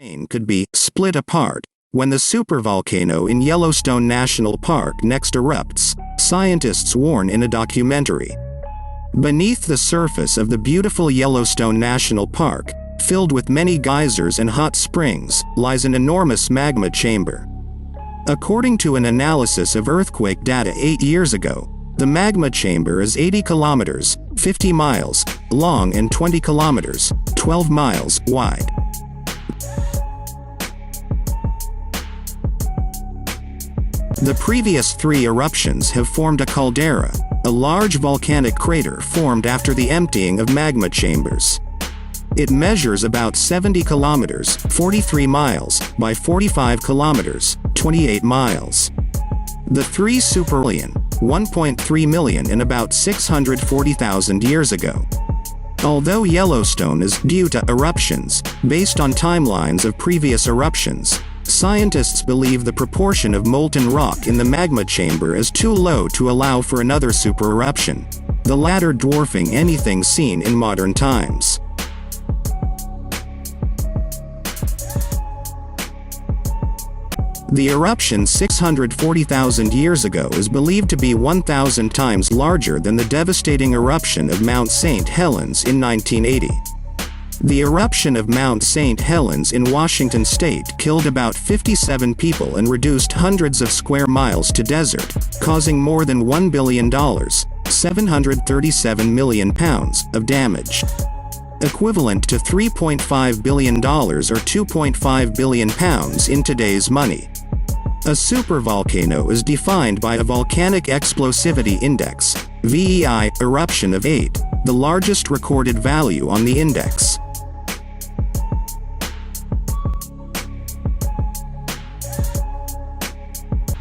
chain could be split apart when the supervolcano in Yellowstone National Park next erupts, scientists warn in a documentary. Beneath the surface of the beautiful Yellowstone National Park, filled with many geysers and hot springs, lies an enormous magma chamber. According to an analysis of earthquake data 8 years ago, the magma chamber is 80 kilometers, 50 miles, long and 20 kilometers, 12 miles, wide. The previous 3 eruptions have formed a caldera, a large volcanic crater formed after the emptying of magma chambers. It measures about 70 kilometers, 43 miles, by 45 kilometers, 28 miles. The 3 superalien, 1.3 million and about 640,000 years ago. Although Yellowstone is due to eruptions, based on timelines of previous eruptions, scientists believe the proportion of molten rock in the magma chamber is too low to allow for another supereruption, the latter dwarfing anything seen in modern times. The eruption 640,000 years ago is believed to be 1,000 times larger than the devastating eruption of Mount St. Helens in 1980. The eruption of Mount St. Helens in Washington state killed about 57 people and reduced hundreds of square miles to desert, causing more than $1 billion, 737 million pounds, of damage. Equivalent to $3.5 billion or 2.5 billion pounds in today's money. A supervolcano is defined by a volcanic explosivity index, VEI, eruption of 8, the largest recorded value on the index.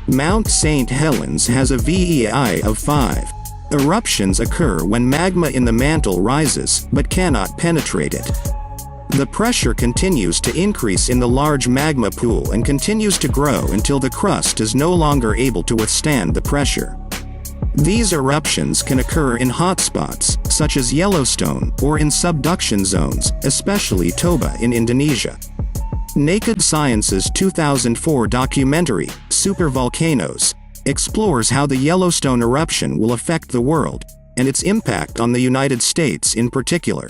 Mount St. Helens has a VEI of 5. Eruptions occur when magma in the mantle rises but cannot penetrate it. The pressure continues to increase in the large magma pool and continues to grow until the crust is no longer able to withstand the pressure. These eruptions can occur in hotspots, such as Yellowstone, or in subduction zones, especially Toba in Indonesia. Naked Science's 2004 documentary, Supervolcanoes, explores how the Yellowstone eruption will affect the world, and its impact on the United States in particular.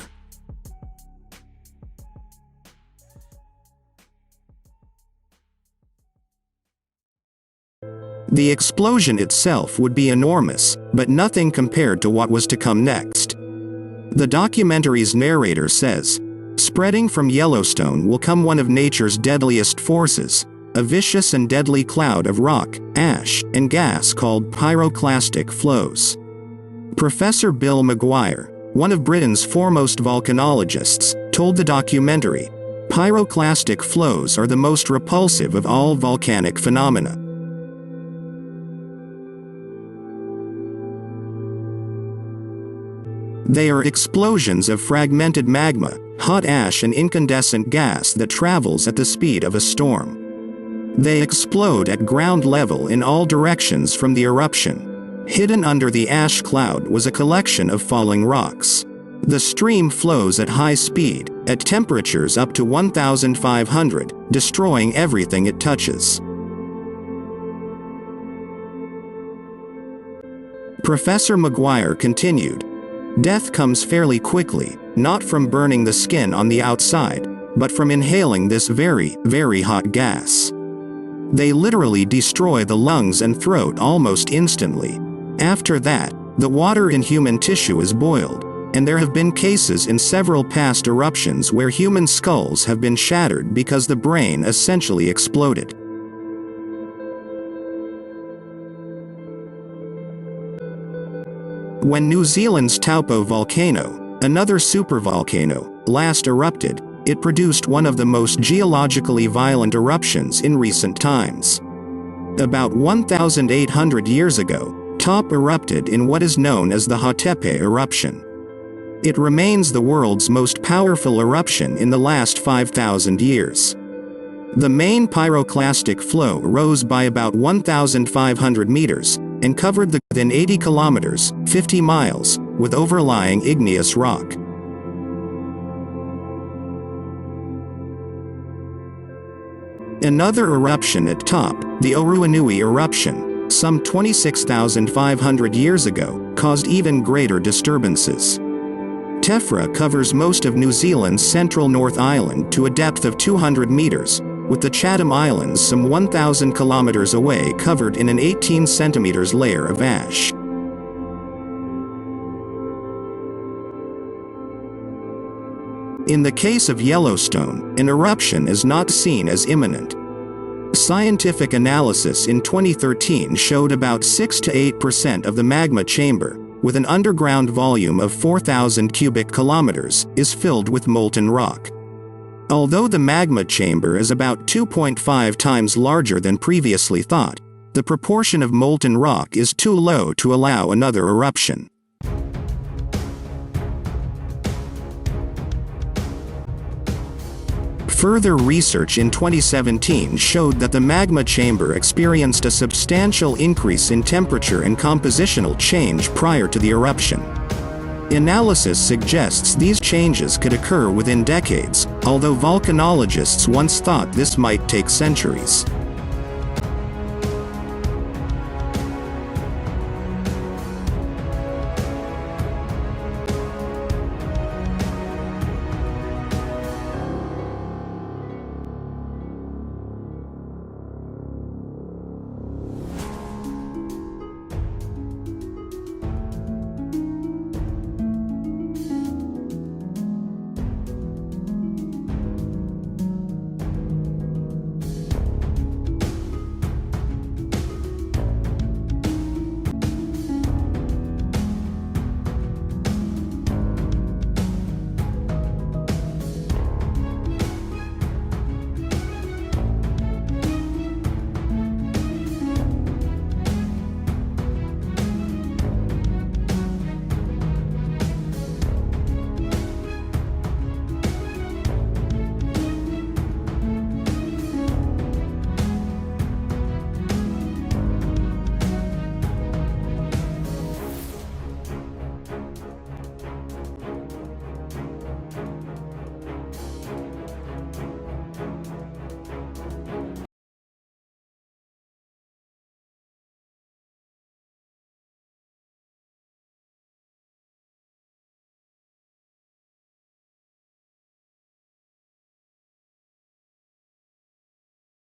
The explosion itself would be enormous, but nothing compared to what was to come next. The documentary's narrator says, "Spreading from Yellowstone will come one of nature's deadliest forces, a vicious and deadly cloud of rock, ash, and gas called pyroclastic flows." Professor Bill Maguire, one of Britain's foremost volcanologists, told the documentary, "Pyroclastic flows are the most repulsive of all volcanic phenomena. They are explosions of fragmented magma, hot ash and incandescent gas that travels at the speed of a storm. They explode at ground level in all directions from the eruption. Hidden under the ash cloud was a collection of falling rocks. The stream flows at high speed, at temperatures up to 1,500, destroying everything it touches." Professor Maguire continued, "Death comes fairly quickly, not from burning the skin on the outside, but from inhaling this very, very hot gas. They literally destroy the lungs and throat almost instantly. After that, the water in human tissue is boiled, and there have been cases in several past eruptions where human skulls have been shattered because the brain essentially exploded." When New Zealand's Taupo volcano, another supervolcano, last erupted, it produced one of the most geologically violent eruptions in recent times. About 1,800 years ago, Taupo erupted in what is known as the Hatepe eruption. It remains the world's most powerful eruption in the last 5,000 years. The main pyroclastic flow rose by about 1,500 meters, and covered the within 80 kilometers, 50 miles, with overlying igneous rock. Another eruption at top, the Oruanui Eruption, some 26,500 years ago, caused even greater disturbances. Tephra covers most of New Zealand's central North Island to a depth of 200 meters, with the Chatham Islands some 1,000 kilometers away covered in an 18 centimeters layer of ash. In the case of Yellowstone, an eruption is not seen as imminent. Scientific analysis in 2013 showed about 6 to 8% of the magma chamber, with an underground volume of 4,000 cubic kilometers, is filled with molten rock. Although the magma chamber is about 2.5 times larger than previously thought, the proportion of molten rock is too low to allow another eruption. Further research in 2017 showed that the magma chamber experienced a substantial increase in temperature and compositional change prior to the eruption. Analysis suggests these changes could occur within decades, although volcanologists once thought this might take centuries.